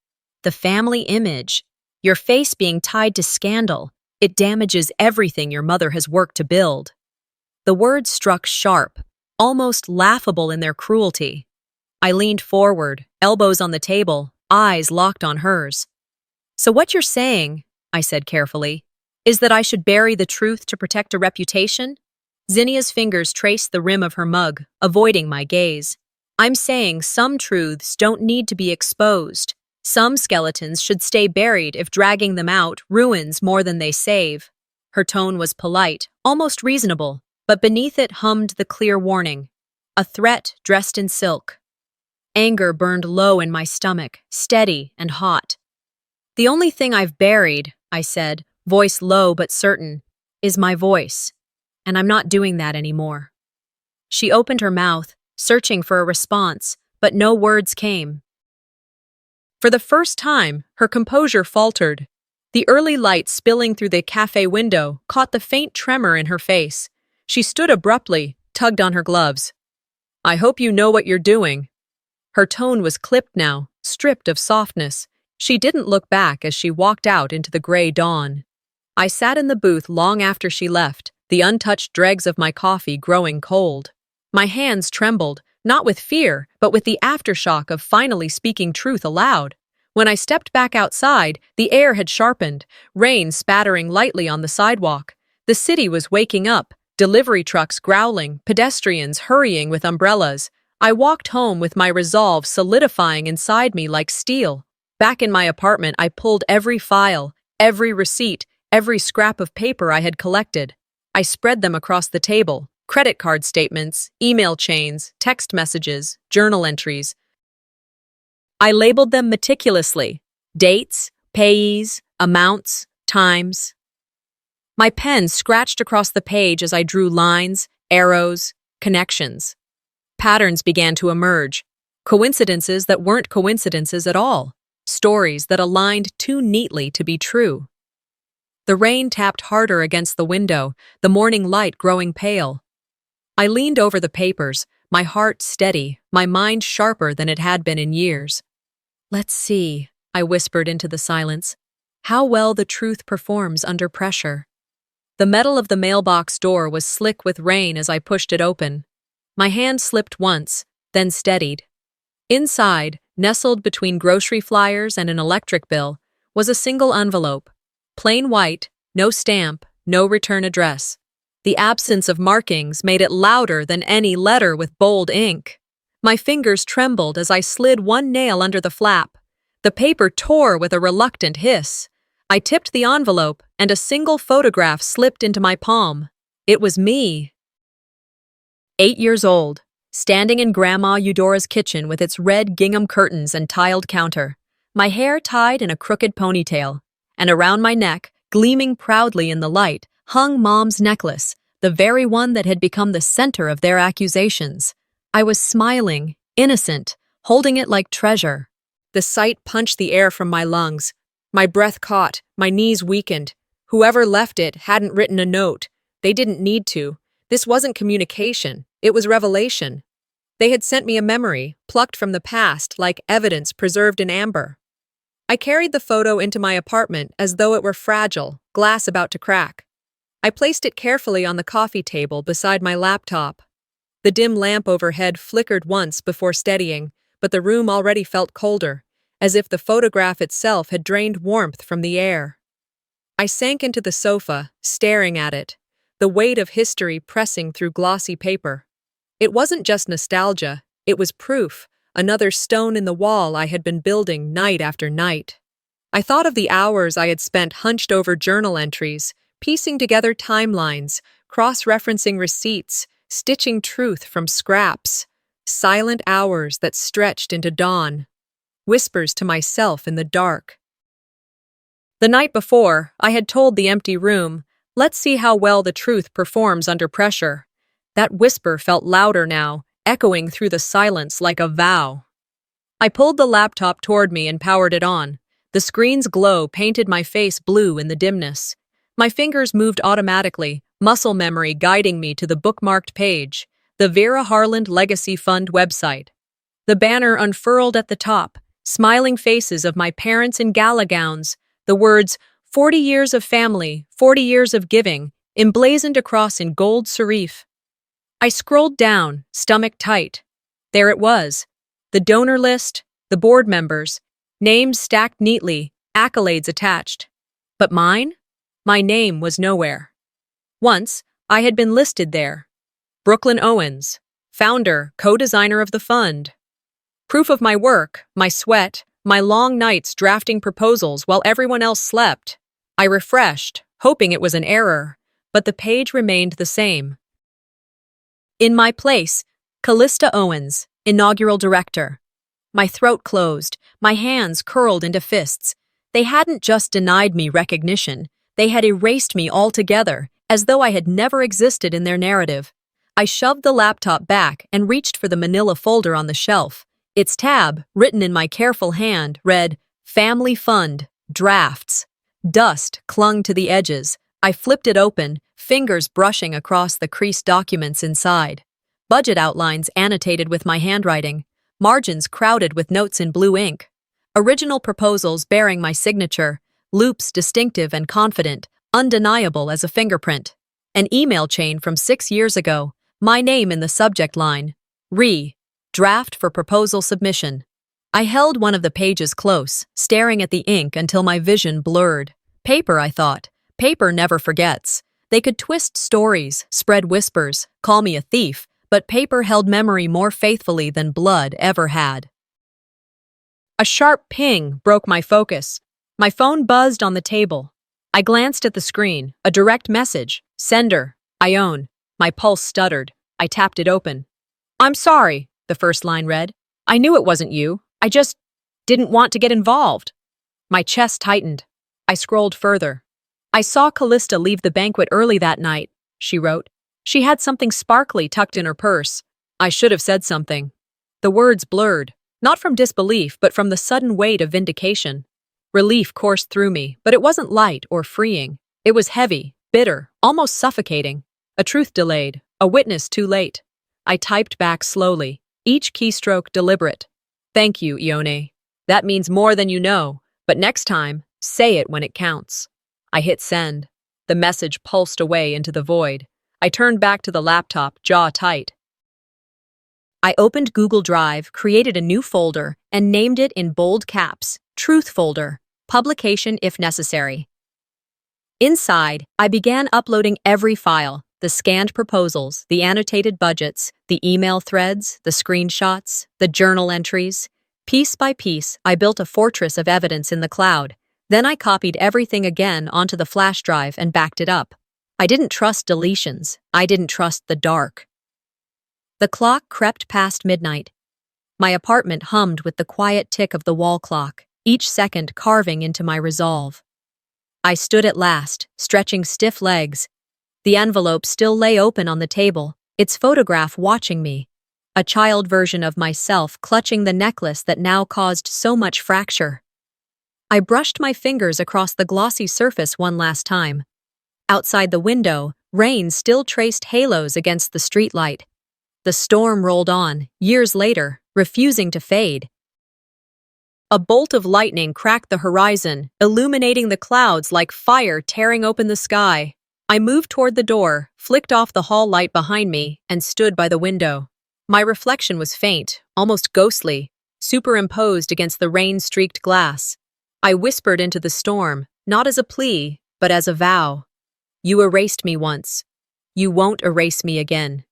"The family image. Your face being tied to scandal. It damages everything your mother has worked to build." The words struck sharp, almost laughable in their cruelty. I leaned forward, elbows on the table, eyes locked on hers. "So what you're saying," I said carefully, "is that I should bury the truth to protect a reputation?" Zinnia's fingers traced the rim of her mug, avoiding my gaze. "I'm saying some truths don't need to be exposed. Some skeletons should stay buried if dragging them out ruins more than they save." Her tone was polite, almost reasonable, but beneath it hummed the clear warning. A threat dressed in silk. Anger burned low in my stomach, steady and hot. "The only thing I've buried," I said, voice low but certain, "is my voice. And I'm not doing that anymore." She opened her mouth, searching for a response, but no words came. For the first time, her composure faltered. The early light spilling through the cafe window caught the faint tremor in her face. She stood abruptly, tugged on her gloves. "I hope you know what you're doing." Her tone was clipped now, stripped of softness. She didn't look back as she walked out into the gray dawn. I sat in the booth long after she left, the untouched dregs of my coffee growing cold. My hands trembled, not with fear, but with the aftershock of finally speaking truth aloud. When I stepped back outside, the air had sharpened, rain spattering lightly on the sidewalk. The city was waking up, delivery trucks growling, pedestrians hurrying with umbrellas. I walked home with my resolve solidifying inside me like steel. Back in my apartment, I pulled every file, every receipt, every scrap of paper I had collected. I spread them across the table: credit card statements, email chains, text messages, journal entries. I labeled them meticulously: dates, payees, amounts, times. My pen scratched across the page as I drew lines, arrows, connections. Patterns began to emerge, coincidences that weren't coincidences at all, stories that aligned too neatly to be true. The rain tapped harder against the window, the morning light growing pale. I leaned over the papers, my heart steady, my mind sharper than it had been in years. "Let's see," I whispered into the silence, "how well the truth performs under pressure." The metal of the mailbox door was slick with rain as I pushed it open. My hand slipped once, then steadied. Inside, nestled between grocery flyers and an electric bill, was a single envelope. Plain white, no stamp, no return address. The absence of markings made it louder than any letter with bold ink. My fingers trembled as I slid one nail under the flap. The paper tore with a reluctant hiss. I tipped the envelope, and a single photograph slipped into my palm. It was me. 8 years old, standing in Grandma Eudora's kitchen with its red gingham curtains and tiled counter, my hair tied in a crooked ponytail, and around my neck, gleaming proudly in the light, hung Mom's necklace, the very one that had become the center of their accusations. I was smiling, innocent, holding it like treasure. The sight punched the air from my lungs. My breath caught, my knees weakened. Whoever left it hadn't written a note. They didn't need to. This wasn't communication, it was revelation. They had sent me a memory, plucked from the past like evidence preserved in amber. I carried the photo into my apartment as though it were fragile, glass about to crack. I placed it carefully on the coffee table beside my laptop. The dim lamp overhead flickered once before steadying, but the room already felt colder, as if the photograph itself had drained warmth from the air. I sank into the sofa, staring at it, the weight of history pressing through glossy paper. It wasn't just nostalgia, it was proof, another stone in the wall I had been building night after night. I thought of the hours I had spent hunched over journal entries, piecing together timelines, cross-referencing receipts, stitching truth from scraps. Silent hours that stretched into dawn. Whispers to myself in the dark. The night before, I had told the empty room, "Let's see how well the truth performs under pressure." That whisper felt louder now, echoing through the silence like a vow. I pulled the laptop toward me and powered it on. The screen's glow painted my face blue in the dimness. My fingers moved automatically, muscle memory guiding me to the bookmarked page, the Vera Harland Legacy Fund website. The banner unfurled at the top, smiling faces of my parents in gala gowns, the words, 40 years of family, 40 years of giving, emblazoned across in gold serif. I scrolled down, stomach tight. There it was, the donor list, the board members, names stacked neatly, accolades attached. But mine? My name was nowhere. Once, I had been listed there. Brooklyn Owens, founder, co-designer of the fund. Proof of my work, my sweat, my long nights drafting proposals while everyone else slept. I refreshed, hoping it was an error, but the page remained the same. In my place, Callista Owens, inaugural director. My throat closed, my hands curled into fists. They hadn't just denied me recognition, they had erased me altogether, as though I had never existed in their narrative. I shoved the laptop back and reached for the manila folder on the shelf. Its tab, written in my careful hand, read, Family Fund, Drafts. Dust clung to the edges. I flipped it open, fingers brushing across the creased documents inside. Budget outlines annotated with my handwriting, margins crowded with notes in blue ink. Original proposals bearing my signature, loops distinctive and confident, undeniable as a fingerprint. An email chain from 6 years ago, my name in the subject line. Draft for proposal submission. I held one of the pages close, staring at the ink until my vision blurred. Paper, I thought. Paper never forgets. They could twist stories, spread whispers, call me a thief, but paper held memory more faithfully than blood ever had. A sharp ping broke my focus. My phone buzzed on the table. I glanced at the screen. A direct message. Sender. Ione. My pulse stuttered. I tapped it open. "I'm sorry," the first line read. "I knew it wasn't you. I just didn't want to get involved." My chest tightened. I scrolled further. "I saw Callista leave the banquet early that night," she wrote. "She had something sparkly tucked in her purse. I should have said something." The words blurred, not from disbelief, but from the sudden weight of vindication. Relief coursed through me, but it wasn't light or freeing. It was heavy, bitter, almost suffocating. A truth delayed, a witness too late. I typed back slowly, each keystroke deliberate. "Thank you, Ione. That means more than you know, but next time, say it when it counts." I hit send. The message pulsed away into the void. I turned back to the laptop, jaw tight. I opened Google Drive, created a new folder, and named it in bold caps, Truth Folder, Publication if necessary. Inside, I began uploading every file, the scanned proposals, the annotated budgets, the email threads, the screenshots, the journal entries. Piece by piece, I built a fortress of evidence in the cloud. Then I copied everything again onto the flash drive and backed it up. I didn't trust deletions. I didn't trust the dark. The clock crept past midnight. My apartment hummed with the quiet tick of the wall clock, each second carving into my resolve. I stood at last, stretching stiff legs. The envelope still lay open on the table, its photograph watching me. A child version of myself clutching the necklace that now caused so much fracture. I brushed my fingers across the glossy surface one last time. Outside the window, rain still traced halos against the streetlight. The storm rolled on, years later, refusing to fade. A bolt of lightning cracked the horizon, illuminating the clouds like fire tearing open the sky. I moved toward the door, flicked off the hall light behind me, and stood by the window. My reflection was faint, almost ghostly, superimposed against the rain-streaked glass. I whispered into the storm, not as a plea, but as a vow. "You erased me once. You won't erase me again."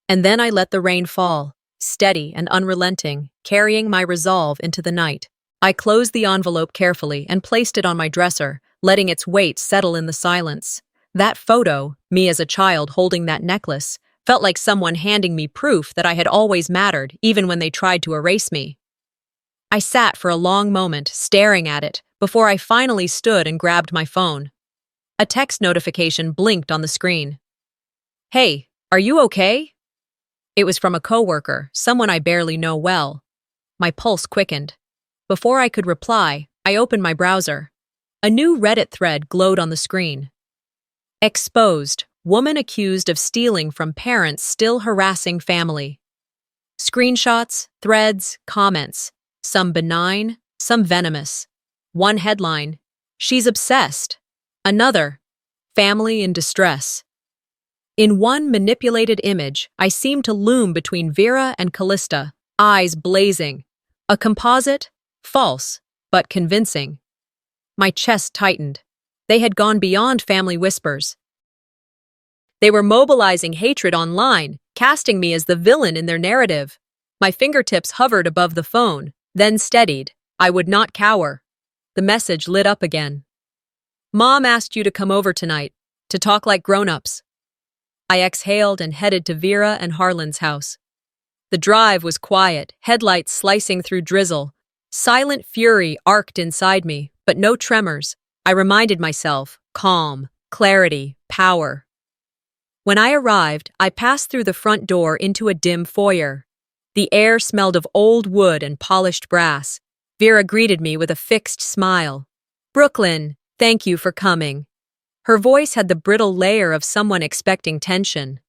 And then I let the rain fall, steady and unrelenting, carrying my resolve into the night. I closed the envelope carefully and placed it on my dresser, letting its weight settle in the silence. That photo, me as a child holding that necklace, felt like someone handing me proof that I had always mattered, even when they tried to erase me. I sat for a long moment, staring at it, before I finally stood and grabbed my phone. A text notification blinked on the screen. "Hey, are you okay?" It was from a coworker, someone I barely know well. My pulse quickened. Before I could reply, I opened my browser. A new Reddit thread glowed on the screen. Exposed. Woman accused of stealing from parents still harassing family. Screenshots, threads, comments. Some benign, some venomous. One headline, "She's obsessed." Another, "Family in distress." In one manipulated image, I seemed to loom between Vera and Callista, eyes blazing. A composite? False, but convincing. My chest tightened. They had gone beyond family whispers. They were mobilizing hatred online, casting me as the villain in their narrative. My fingertips hovered above the phone, then steadied. I would not cower. The message lit up again. "Mom asked you to come over tonight, to talk like grown-ups." I exhaled and headed to Vera and Harlan's house. The drive was quiet, headlights slicing through drizzle. Silent fury arced inside me, but no tremors. I reminded myself, calm, clarity, power. When I arrived, I passed through the front door into a dim foyer. The air smelled of old wood and polished brass. Vera greeted me with a fixed smile. "Brooklyn, Thank you for coming. Her voice had the brittle layer of someone expecting tension.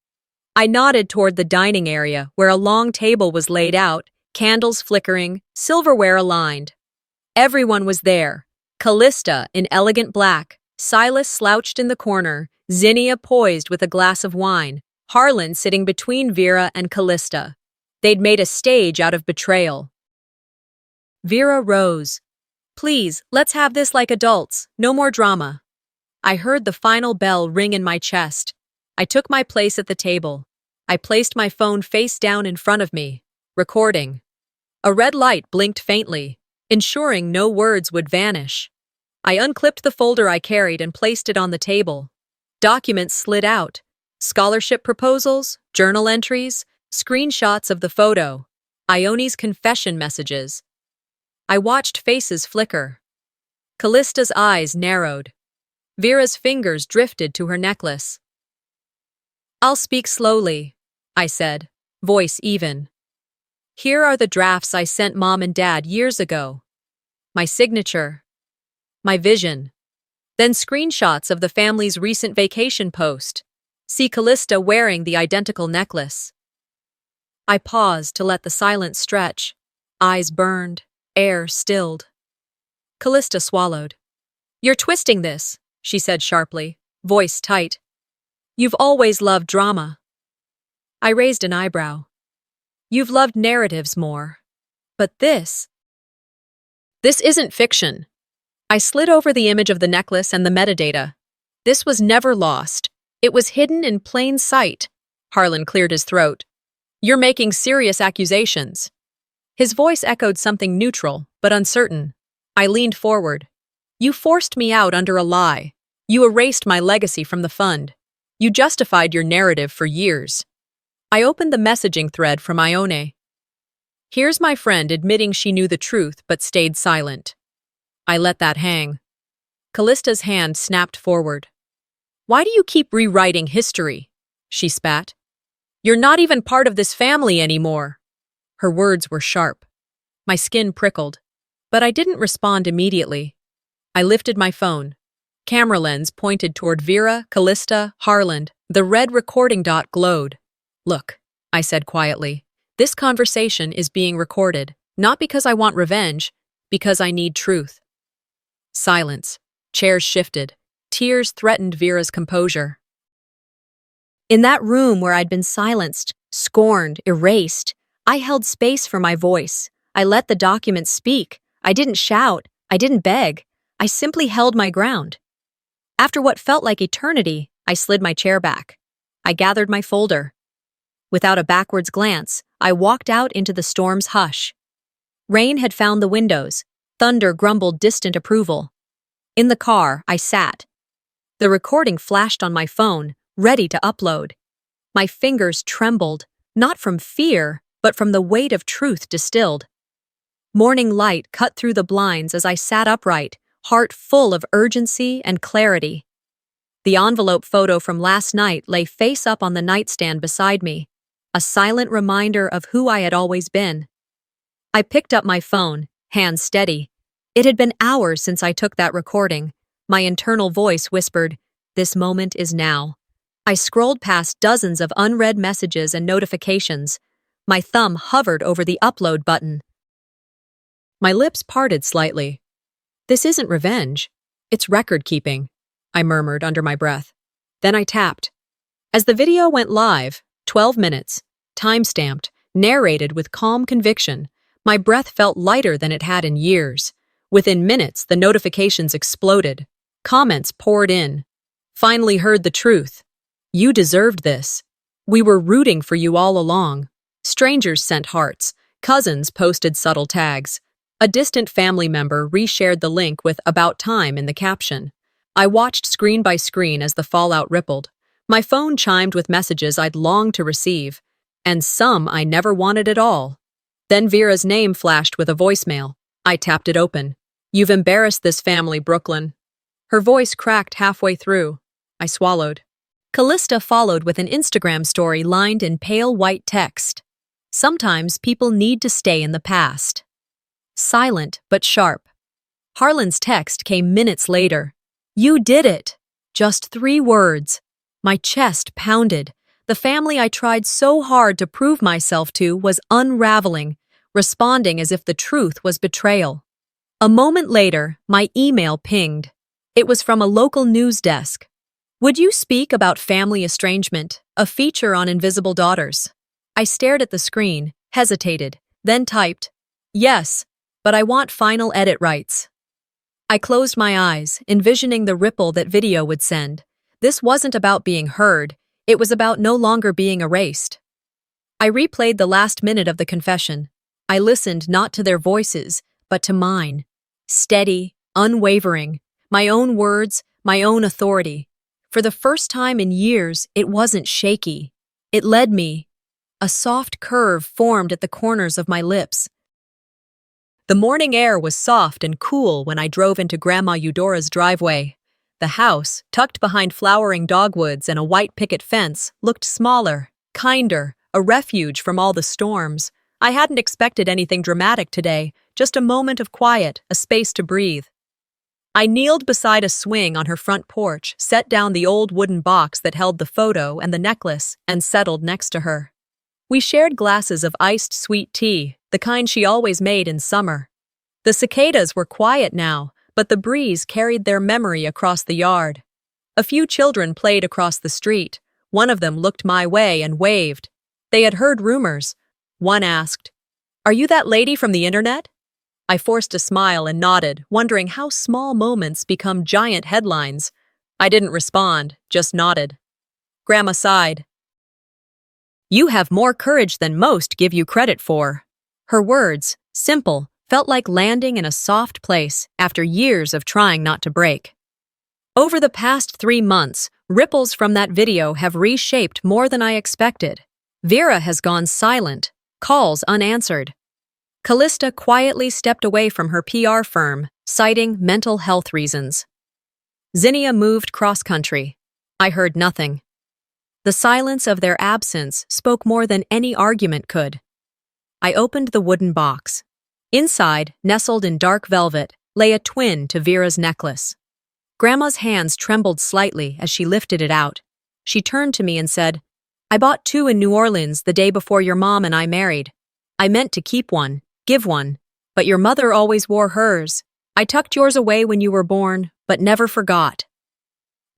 I nodded toward the dining area where a long table was laid out, candles flickering, silverware aligned. Everyone was there. Callista in elegant black, Silas slouched in the corner, Zinnia poised with a glass of wine, Harlan sitting between Vera and Callista. They'd made a stage out of betrayal. Vera rose. Please, let's have this like adults, no more drama. I heard the final bell ring in my chest. I took my place at the table. I placed my phone face down in front of me, recording. A red light blinked faintly, ensuring no words would vanish. I unclipped the folder I carried and placed it on the table. Documents slid out. Scholarship proposals, journal entries, screenshots of the photo, Ione's confession messages. I watched faces flicker. Callista's eyes narrowed. Vera's fingers drifted to her necklace. I'll speak slowly, I said, voice even. Here are the drafts I sent Mom and Dad years ago. My signature. My vision. Then screenshots of the family's recent vacation post. See Callista wearing the identical necklace. I paused to let the silence stretch. Eyes burned, air stilled. Callista swallowed. You're twisting this, she said sharply, voice tight. You've always loved drama. I raised an eyebrow. You've loved narratives more. But this isn't fiction. I slid over the image of the necklace and the metadata. This was never lost. It was hidden in plain sight. Harlan cleared his throat. You're making serious accusations. His voice echoed something neutral, but uncertain. I leaned forward. You forced me out under a lie. You erased my legacy from the fund. You justified your narrative for years. I opened the messaging thread from Ione. Here's my friend admitting she knew the truth but stayed silent. I let that hang. Callista's hand snapped forward. Why do you keep rewriting history? She spat. You're not even part of this family anymore. Her words were sharp. My skin prickled, but I didn't respond immediately. I lifted my phone. Camera lens pointed toward Vera, Callista, Harlan. The red recording dot glowed. Look, I said quietly, this conversation is being recorded, not because I want revenge, because I need truth. Silence. Chairs shifted. Tears threatened Vera's composure. In that room where I'd been silenced, scorned, erased, I held space for my voice. I let the documents speak. I didn't shout. I didn't beg. I simply held my ground. After what felt like eternity, I slid my chair back. I gathered my folder. Without a backwards glance, I walked out into the storm's hush. Rain had found the windows. Thunder grumbled distant approval. In the car, I sat. The recording flashed on my phone, ready to upload. My fingers trembled, not from fear, but from the weight of truth distilled. Morning light cut through the blinds as I sat upright, heart full of urgency and clarity. The envelope photo from last night lay face up on the nightstand beside me, a silent reminder of who I had always been. I picked up my phone, hands steady. It had been hours since I took that recording. My internal voice whispered, "This moment is now." I scrolled past dozens of unread messages and notifications. My thumb hovered over the upload button. My lips parted slightly. This isn't revenge. It's record-keeping, I murmured under my breath. Then I tapped. As the video went live, 12 minutes, time-stamped, narrated with calm conviction, my breath felt lighter than it had in years. Within minutes, the notifications exploded. Comments poured in. Finally heard the truth. You deserved this. We were rooting for you all along. Strangers sent hearts. Cousins posted subtle tags. A distant family member reshared the link with "About Time" in the caption. I watched screen by screen as the fallout rippled. My phone chimed with messages I'd longed to receive, and some I never wanted at all. Then Vera's name flashed with a voicemail. I tapped it open. You've embarrassed this family, Brooklyn. Her voice cracked halfway through. I swallowed. Callista followed with an Instagram story lined in pale white text. Sometimes people need to stay in the past. Silent but sharp. Harlan's text came minutes later. You did it! Just 3 words. My chest pounded. The family I tried so hard to prove myself to was unraveling, responding as if the truth was betrayal. A moment later, my email pinged. It was from a local news desk. Would you speak about family estrangement, a feature on Invisible Daughters? I stared at the screen, hesitated, then typed, yes, but I want final edit rights. I closed my eyes, envisioning the ripple that video would send. This wasn't about being heard, it was about no longer being erased. I replayed the last minute of the confession. I listened not to their voices, but to mine. Steady, unwavering, my own words, my own authority. For the first time in years, it wasn't shaky. It led me. A soft curve formed at the corners of my lips. The morning air was soft and cool when I drove into Grandma Eudora's driveway. The house, tucked behind flowering dogwoods and a white picket fence, looked smaller, kinder, a refuge from all the storms. I hadn't expected anything dramatic today, just a moment of quiet, a space to breathe. I kneeled beside a swing on her front porch, set down the old wooden box that held the photo and the necklace, and settled next to her. We shared glasses of iced sweet tea, the kind she always made in summer. The cicadas were quiet now, but the breeze carried their memory across the yard. A few children played across the street. One of them looked my way and waved. They had heard rumors. One asked, "Are you that lady from the internet?" I forced a smile and nodded, wondering how small moments become giant headlines. I didn't respond, just nodded. Grandma sighed. You have more courage than most give you credit for. Her words, simple, felt like landing in a soft place after years of trying not to break. Over the past 3 months, ripples from that video have reshaped more than I expected. Vera has gone silent, calls unanswered. Callista quietly stepped away from her PR firm, citing mental health reasons. Zinnia moved cross-country. I heard nothing. The silence of their absence spoke more than any argument could. I opened the wooden box. Inside, nestled in dark velvet, lay a twin to Vera's necklace. Grandma's hands trembled slightly as she lifted it out. She turned to me and said, I bought 2 in New Orleans the day before your mom and I married. I meant to keep one, give one, but your mother always wore hers. I tucked yours away when you were born, but never forgot.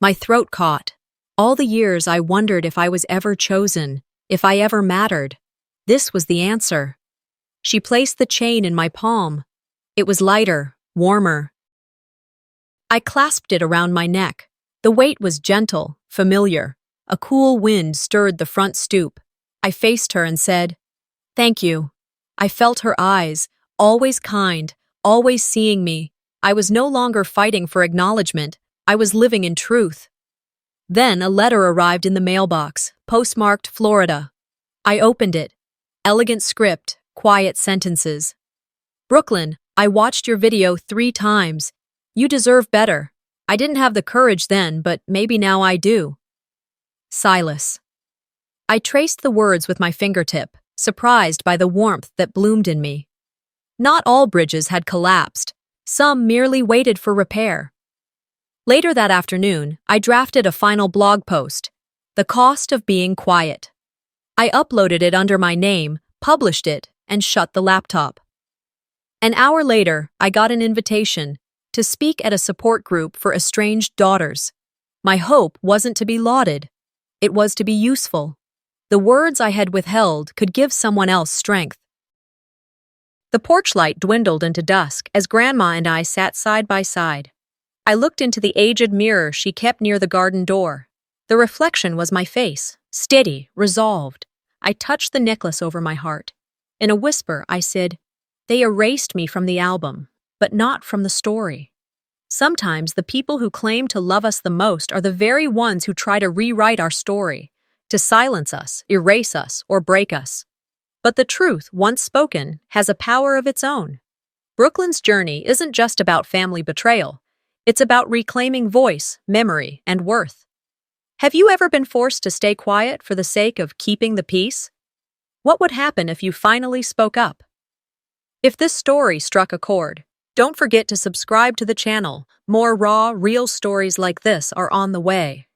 My throat caught. All the years I wondered if I was ever chosen, if I ever mattered. This was the answer. She placed the chain in my palm. It was lighter, warmer. I clasped it around my neck. The weight was gentle, familiar. A cool wind stirred the front stoop. I faced her and said, Thank you. I felt her eyes, always kind, always seeing me. I was no longer fighting for acknowledgement. I was living in truth. Then a letter arrived in the mailbox, postmarked Florida. I opened it. Elegant script, quiet sentences. Brooklyn, I watched your video 3 times. You deserve better. I didn't have the courage then, but maybe now I do. Silas. I traced the words with my fingertip, surprised by the warmth that bloomed in me. Not all bridges had collapsed. Some merely waited for repair. Later that afternoon, I drafted a final blog post, The Cost of Being Quiet. I uploaded it under my name, published it, and shut the laptop. An hour later, I got an invitation to speak at a support group for estranged daughters. My hope wasn't to be lauded. It was to be useful. The words I had withheld could give someone else strength. The porch light dwindled into dusk as Grandma and I sat side by side. I looked into the aged mirror she kept near the garden door. The reflection was my face, steady, resolved. I touched the necklace over my heart. In a whisper, I said, They erased me from the album, but not from the story. Sometimes the people who claim to love us the most are the very ones who try to rewrite our story, to silence us, erase us, or break us. But the truth, once spoken, has a power of its own. Brooklyn's journey isn't just about family betrayal. It's about reclaiming voice, memory, and worth. Have you ever been forced to stay quiet for the sake of keeping the peace? What would happen if you finally spoke up? If this story struck a chord, Don't forget to subscribe to the channel. More raw, real stories like this are on the way.